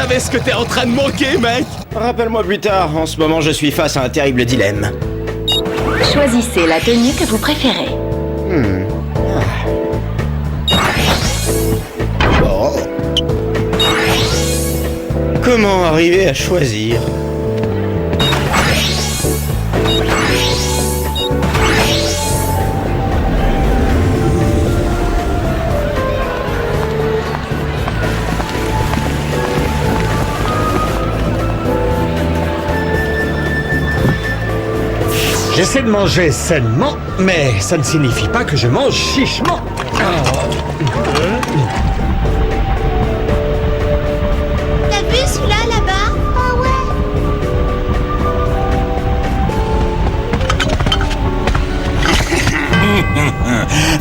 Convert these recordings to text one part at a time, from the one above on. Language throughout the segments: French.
savais ce que t'es en train de manquer, mec. Rappelle-moi plus tard, en ce moment je suis face à un terrible dilemme. Choisissez la tenue que vous préférez. Bon. Comment arriver à choisir? J'essaie de manger sainement, mais ça ne signifie pas que je mange chichement. T'as vu celui-là là-bas? Ah ouais.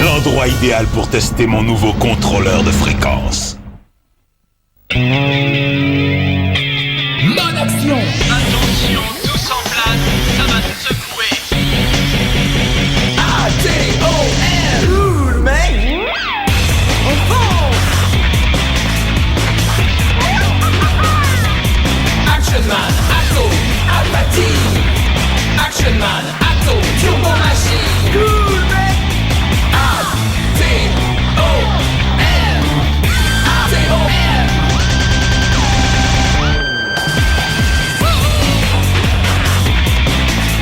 L'endroit idéal pour tester mon nouveau contrôleur de fréquence. Bonne action. Attention, tous en place, ça va se secouer. A-T-O-M. Cool, mec. On fonce. Action Man, Atto, Alpati. Action Man, Atto, Turbo Machine. Cool, mec. A-T-O-M. A-T-O-M.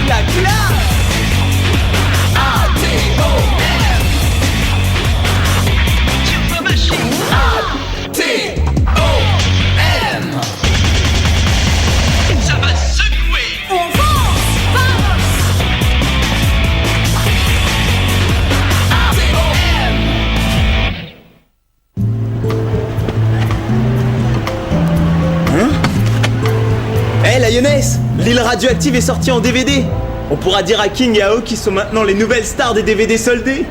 La classe. A-T-O-M. Turbo Machine. A-T-O-M. Ça va secouer. On fonce. A-T-O-M. Hé, la Lioness, l'île radioactive est sortie en DVD. On pourra dire à King et à Hawk qu'ils sont maintenant les nouvelles stars des DVD soldés.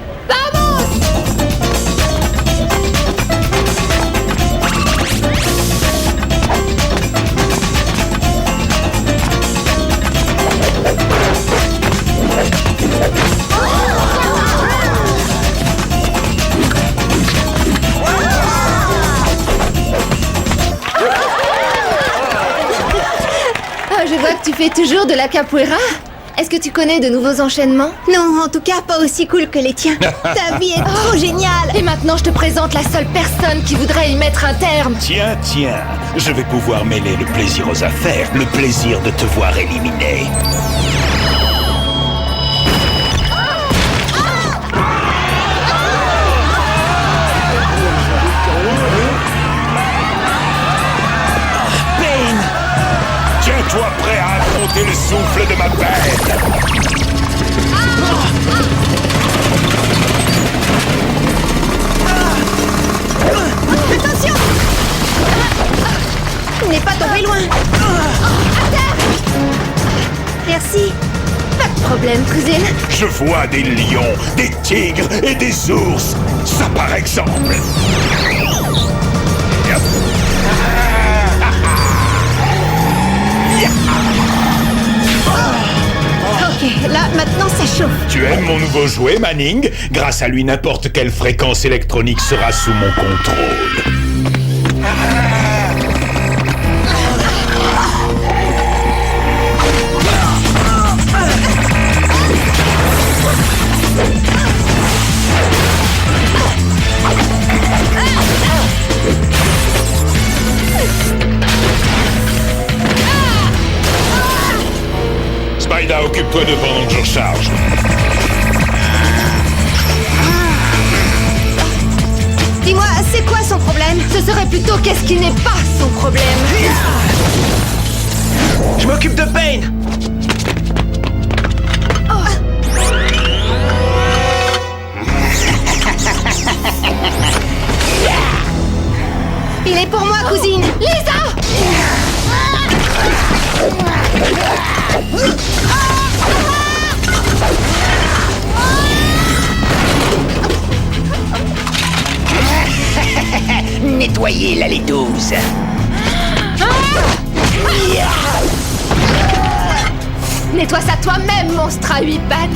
Ah, je vois que tu fais toujours de la capoeira. Est-ce que tu connais de nouveaux enchaînements? Non, en tout cas pas aussi cool que les tiens. Ta vie est trop géniale. Et maintenant, je te présente la seule personne qui voudrait y mettre un terme. Tiens, je vais pouvoir mêler le plaisir aux affaires, le plaisir de te voir éliminé. Tiens-toi prêt à affronter le souffle de ma peine. Attention. Il n'est pas tombé loin. À terre. Merci. Pas de problème, cousine. Je vois des lions, des tigres et des ours. Ça par exemple. Ok, là, maintenant ça chauffe. Tu aimes mon nouveau jouet, Manning? Grâce à lui, n'importe quelle fréquence électronique sera sous mon contrôle. Spider, occupe-toi de pendant que je recharge. Dis-moi, c'est quoi son problème? Ce serait plutôt qu'est-ce qui n'est pas son problème. Je m'occupe de Payne. Il est pour moi, cousine. Lisa! Nettoyez la laiteuse. Nettoie ça toi-même, monstre à 8 pattes.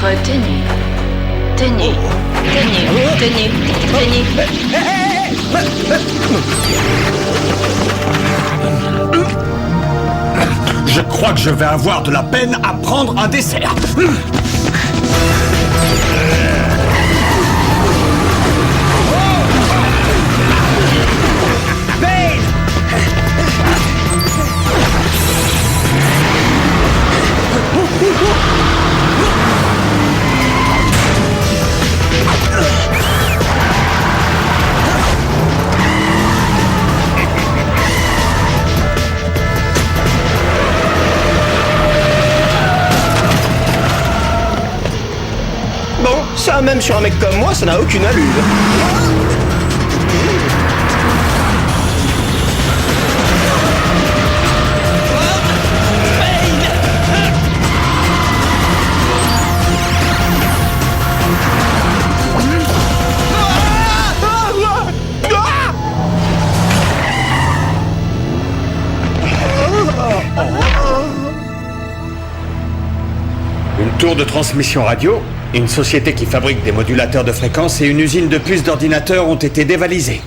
Retenu. Tenu. Tenu. Tenu. Tenu. Je crois que je vais avoir de la peine à prendre un dessert. Bon, ça même sur un mec comme moi, ça n'a aucune allure. Une tour de transmission radio, une société qui fabrique des modulateurs de fréquences et une usine de puces d'ordinateurs ont été dévalisées.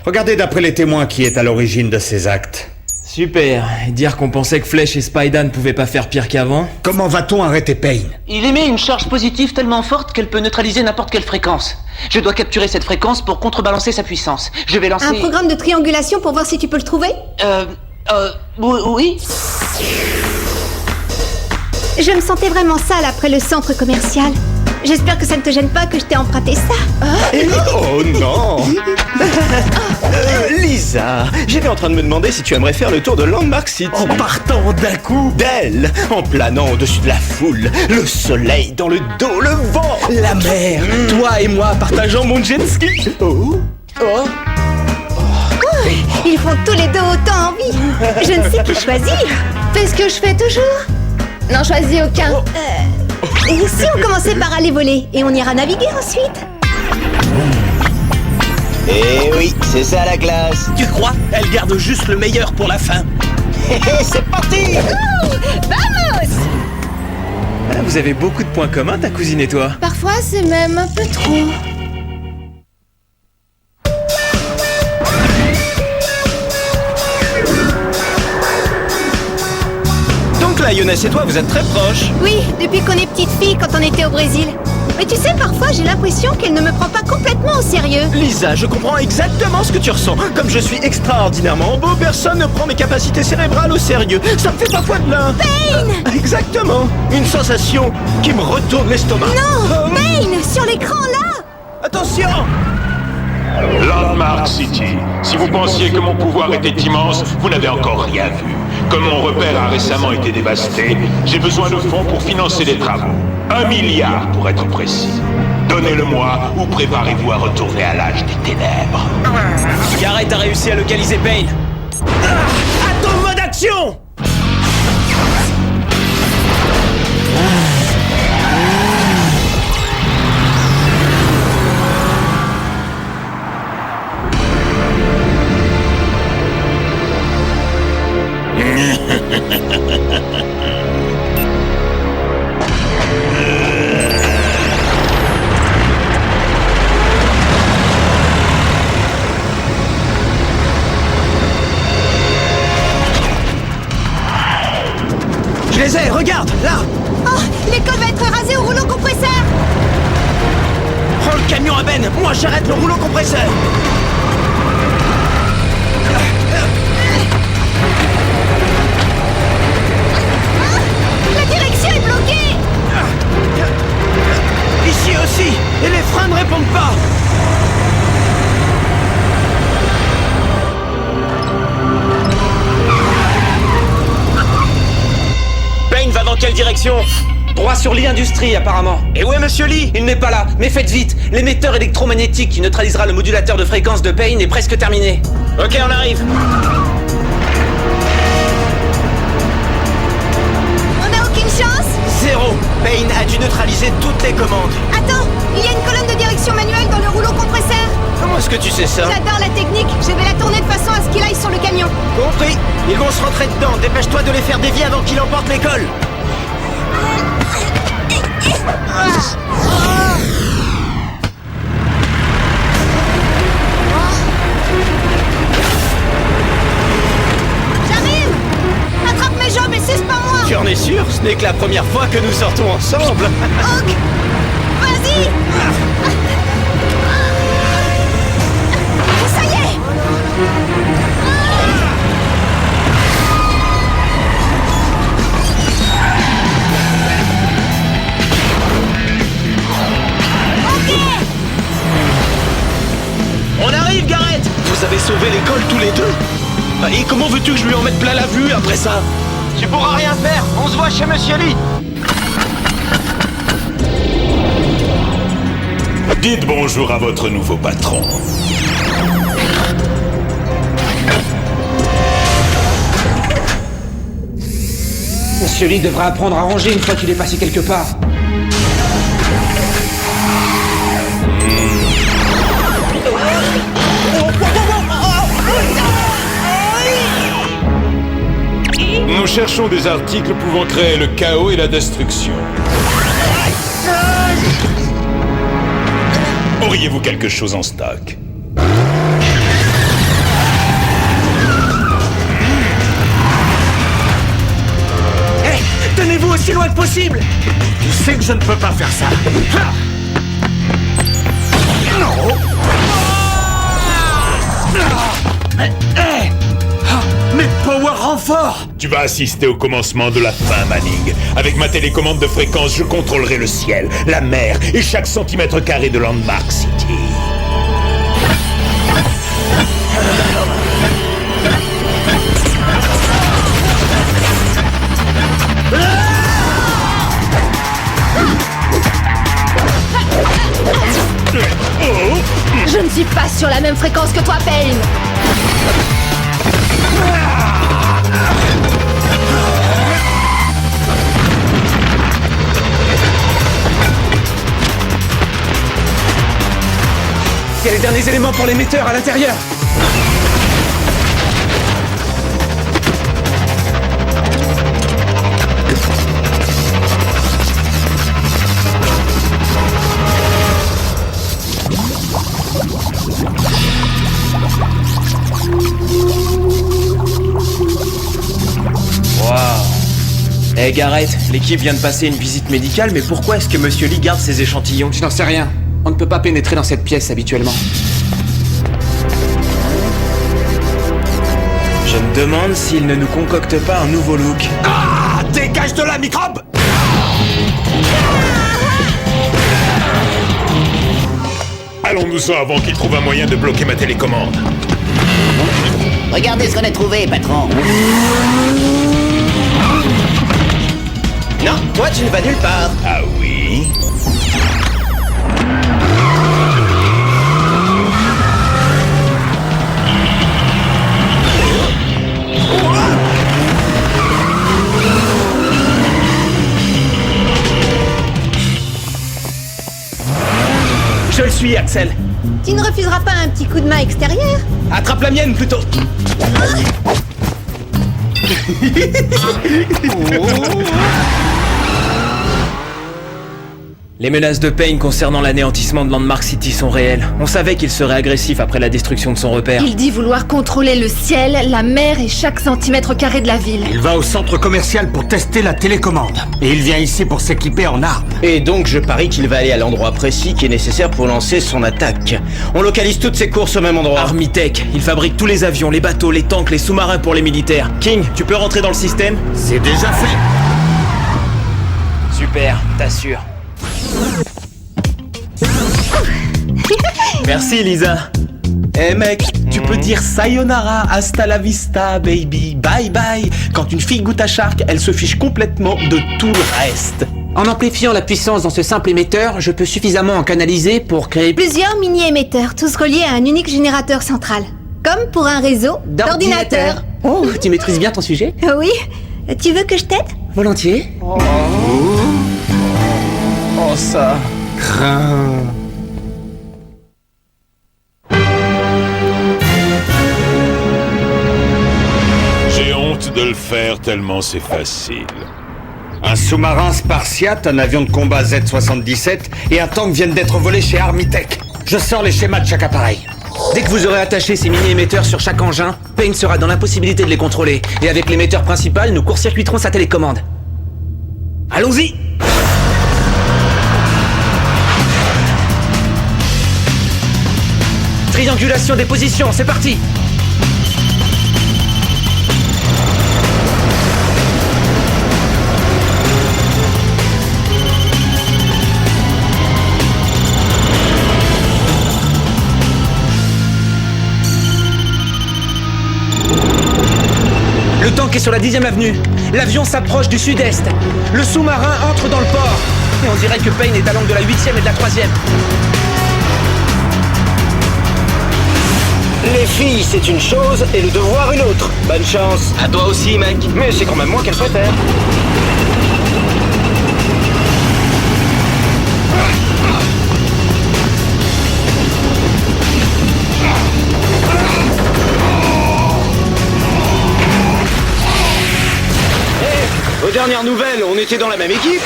Regardez d'après les témoins qui est à l'origine de ces actes. Super. Et dire qu'on pensait que Flash et Spider ne pouvaient pas faire pire qu'avant. Comment va-t-on arrêter Payne? Il émet une charge positive tellement forte qu'elle peut neutraliser n'importe quelle fréquence. Je dois capturer cette fréquence pour contrebalancer sa puissance. Je vais lancer... Un programme de triangulation pour voir si tu peux le trouver? Oui. Je me sentais vraiment sale après le centre commercial. J'espère que ça ne te gêne pas que je t'ai emprunté ça. Oh non. Lisa, j'étais en train de me demander si tu aimerais faire le tour de Landmark City. En partant d'un coup. D'elle, en planant au-dessus de la foule, le soleil dans le dos, le vent, la mer, toi et moi partageant mon jet ski. Oh. Ils font tous les deux autant envie. Je ne sais plus choisir. Fais ce que je fais toujours. N'en choisis aucun. Et si on commençait par aller voler et on ira naviguer ensuite? Eh oui, c'est ça la classe. Tu crois? Elle garde juste le meilleur pour la fin. C'est parti. Vamos! Ah, vous avez beaucoup de points communs, ta cousine et toi. Parfois, c'est même un peu trop. Donc là, Younes et toi, vous êtes très proches. Oui, depuis qu'on est petite fille quand on était au Brésil. Mais tu sais, parfois j'ai l'impression qu'elle ne me prend pas complètement au sérieux. Lisa, je comprends exactement ce que tu ressens. Comme je suis extraordinairement beau, personne ne prend mes capacités cérébrales au sérieux. Ça me fait parfois de l'un. Payne! Exactement. Une sensation qui me retourne l'estomac. Non! Payne! Sur l'écran, là! Attention! Landmark City. Si vous pensiez que mon pouvoir était immense, vous n'avez encore rien vu. Comme mon repère a récemment été dévasté, j'ai besoin de fonds pour financer les travaux. 1 milliard pour être précis. Donnez-le-moi ou préparez-vous à retourner à l'âge des ténèbres. Garrett a réussi à localiser Payne. Attends, mode action! Je les ai, regarde, là! Oh! L'école va être rasée au rouleau compresseur! Prends le camion à Ben, moi j'arrête le rouleau compresseur! La direction est bloquée! Ici aussi! Et les freins ne répondent pas! Payne va dans quelle direction? Droit sur Lee Industries, apparemment. Et où est Monsieur Lee? Il n'est pas là, mais faites vite. L'émetteur électromagnétique qui neutralisera le modulateur de fréquence de Payne est presque terminé. Ok, on arrive. On n'a aucune chance? Zéro! Payne a dû neutraliser toutes les commandes. Attends! Il y a une colonne de direction manuelle dans le rouleau compresseur! Comment est-ce que tu sais ça? J'adore la technique! Je vais la tourner de façon à ce qu'il aille sur le camion! Compris! Ils vont se rentrer dedans, dépêche-toi de les faire dévier avant qu'il emporte l'école! J'arrive! Attrape mes jambes et cesse pas moi! Tu en es sûr? Ce n'est que la première fois que nous sortons ensemble. Hawk! Vas-y! Ça y est! On arrive, Gareth! Vous avez sauvé l'école tous les deux? Et comment veux-tu que je lui en mette plein la vue après ça? Tu pourras rien faire. On se voit chez Monsieur Lee. Dites bonjour à votre nouveau patron. Monsieur Lee devra apprendre à ranger une fois qu'il est passé quelque part. Nous cherchons des articles pouvant créer le chaos et la destruction. Auriez-vous quelque chose en stock? Hey, tenez-vous aussi loin que possible! Tu sais que je ne peux pas faire ça. Non! Mes power renforts! Tu vas assister au commencement de la fin, Manning. Avec ma télécommande de fréquence, je contrôlerai le ciel, la mer et chaque centimètre carré de Landmark City. Je ne suis pas sur la même fréquence que toi, Payne. Il y a les derniers éléments pour l'émetteur à l'intérieur. Hey Gareth, l'équipe vient de passer une visite médicale, mais pourquoi est-ce que Monsieur Lee garde ces échantillons? Je n'en sais rien. On ne peut pas pénétrer dans cette pièce habituellement. Je me demande s'il ne nous concocte pas un nouveau look. Ah! Dégage de la microbe! Allons-nous-en avant qu'il trouve un moyen de bloquer ma télécommande. Regardez ce qu'on a trouvé, patron. Non, toi tu ne vas nulle part. Ah oui? Je le suis, Axel. Tu ne refuseras pas un petit coup de main extérieur? Attrape la mienne plutôt. Les menaces de Payne concernant l'anéantissement de Landmark City sont réelles. On savait qu'il serait agressif après la destruction de son repère. Il dit vouloir contrôler le ciel, la mer et chaque centimètre carré de la ville. Il va au centre commercial pour tester la télécommande. Et il vient ici pour s'équiper en armes. Et donc je parie qu'il va aller à l'endroit précis qui est nécessaire pour lancer son attaque. On localise toutes ses courses au même endroit. Armitech, il fabrique tous les avions, les bateaux, les tanks, les sous-marins pour les militaires. King, tu peux rentrer dans le système? C'est déjà fait. Super, t'assures. Merci Lisa. Eh mec, tu peux dire sayonara, hasta la vista, baby, bye bye. Quand une fille goûte à Shark, elle se fiche complètement de tout le reste. En amplifiant la puissance dans ce simple émetteur, je peux suffisamment en canaliser pour créer Plusieurs mini-émetteurs, tous reliés à un unique générateur central. Comme pour un réseau d'ordinateurs. Oh, tu maîtrises bien ton sujet? Oui. Tu veux que je t'aide? Volontiers. Oh ça Crains. J'ai honte de le faire tellement c'est facile. Un sous-marin Spartiate, un avion de combat Z-77 et un tank viennent d'être volés chez Armitech. Je sors les schémas de chaque appareil. Dès que vous aurez attaché ces mini-émetteurs sur chaque engin, Payne sera dans l'impossibilité de les contrôler. Et avec l'émetteur principal, nous court-circuiterons sa télécommande. Allons-y! Triangulation des positions, c'est parti! Le tank est sur la 10e avenue. L'avion s'approche du sud-est. Le sous-marin entre dans le port. Et on dirait que Payne est à l'angle de la 8e et de la 3e. Les filles, c'est une chose et le devoir une autre. Bonne chance. À toi aussi, mec. Mais c'est quand même moi qu'elle préfère. Aux dernières nouvelles, on était dans la même équipe.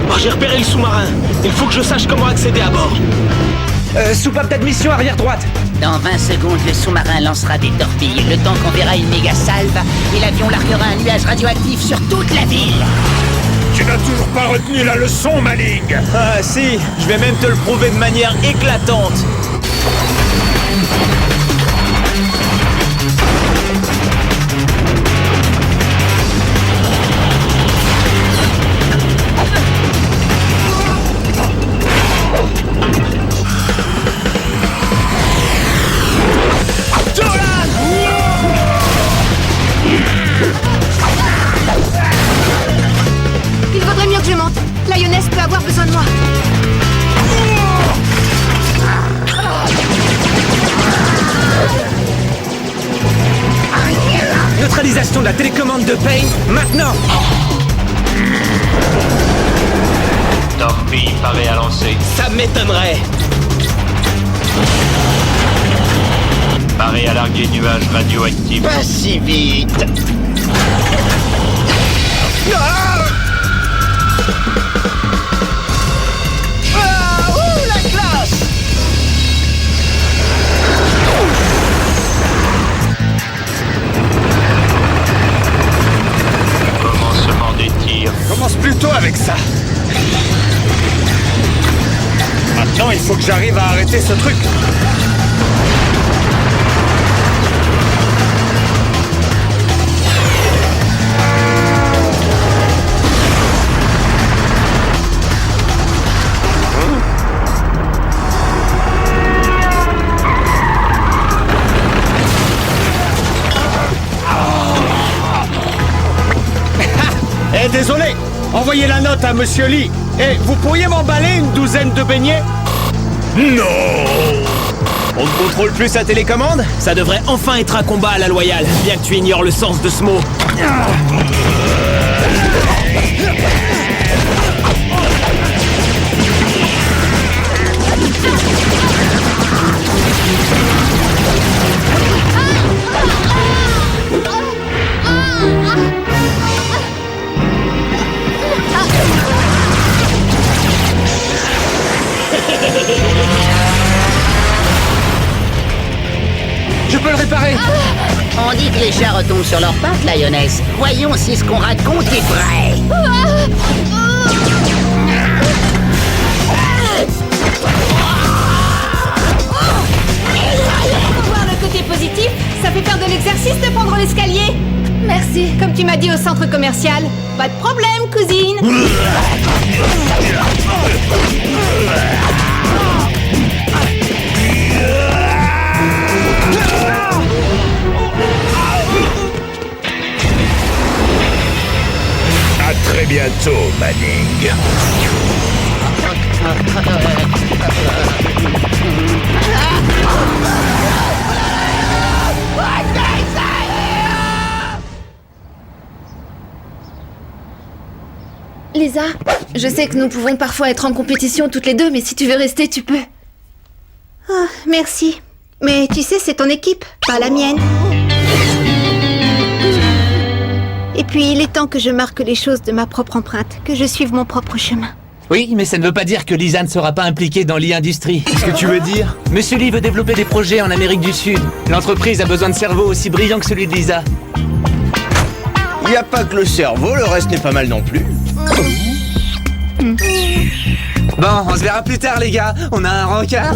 Oh, j'ai repéré le sous-marin. Il faut que je sache comment accéder à bord. Soupape d'admission arrière droite. Dans 20 secondes, le sous-marin lancera des torpilles. Le tank enverra une méga salve et l'avion larguera un nuage radioactif sur toute la ville. Tu n'as toujours pas retenu la leçon, maligne. Ah si, je vais même te le prouver de manière éclatante. Il vaudrait mieux que je monte. Lioness peut avoir besoin de moi. Neutralisation de la télécommande de Payne, maintenant. Torpille parée à lancer. Ça m'étonnerait. Parée à larguer nuage radioactif. Pas si vite. La classe. Commencement des tirs. Commence plutôt avec ça. Maintenant, il faut que j'arrive à arrêter ce truc. Désolé, envoyez la note à Monsieur Lee. Et vous pourriez m'emballer une douzaine de beignets? Non! On ne contrôle plus sa télécommande? Ça devrait enfin être un combat à la loyale, bien que tu ignores le sens de ce mot. Je peux le réparer. On dit que les chats retombent sur leurs pattes, Lioness. Voyons si ce qu'on raconte est vrai. Pour voir le côté positif, ça fait faire de l'exercice de prendre l'escalier. Merci. Comme tu m'as dit au centre commercial. Pas de problème, cousine. À très bientôt, Manning. Lisa, je sais que nous pouvons parfois être en compétition toutes les deux, mais si tu veux rester, tu peux. Oh, merci. Mais tu sais, c'est ton équipe, pas la mienne. Et puis, il est temps que je marque les choses de ma propre empreinte, que je suive mon propre chemin. Oui, mais ça ne veut pas dire que Lisa ne sera pas impliquée dans l'e-industrie. Qu'est-ce que tu veux dire? Monsieur Lee veut développer des projets en Amérique du Sud. L'entreprise a besoin de cerveaux aussi brillants que celui de Lisa. Il n'y a pas que le cerveau, le reste n'est pas mal non plus. Bon, on se verra plus tard, les gars. On a un rencard.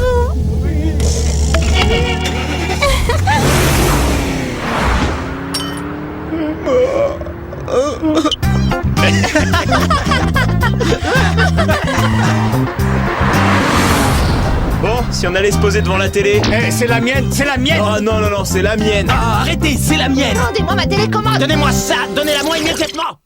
Bon, si on allait se poser devant la télé... Eh, c'est la mienne, c'est la mienne! Oh non, non, non, c'est la mienne! Ah, arrêtez, c'est la mienne! Rendez-moi ma télécommande! Donnez-moi ça! Donnez-la moi immédiatement!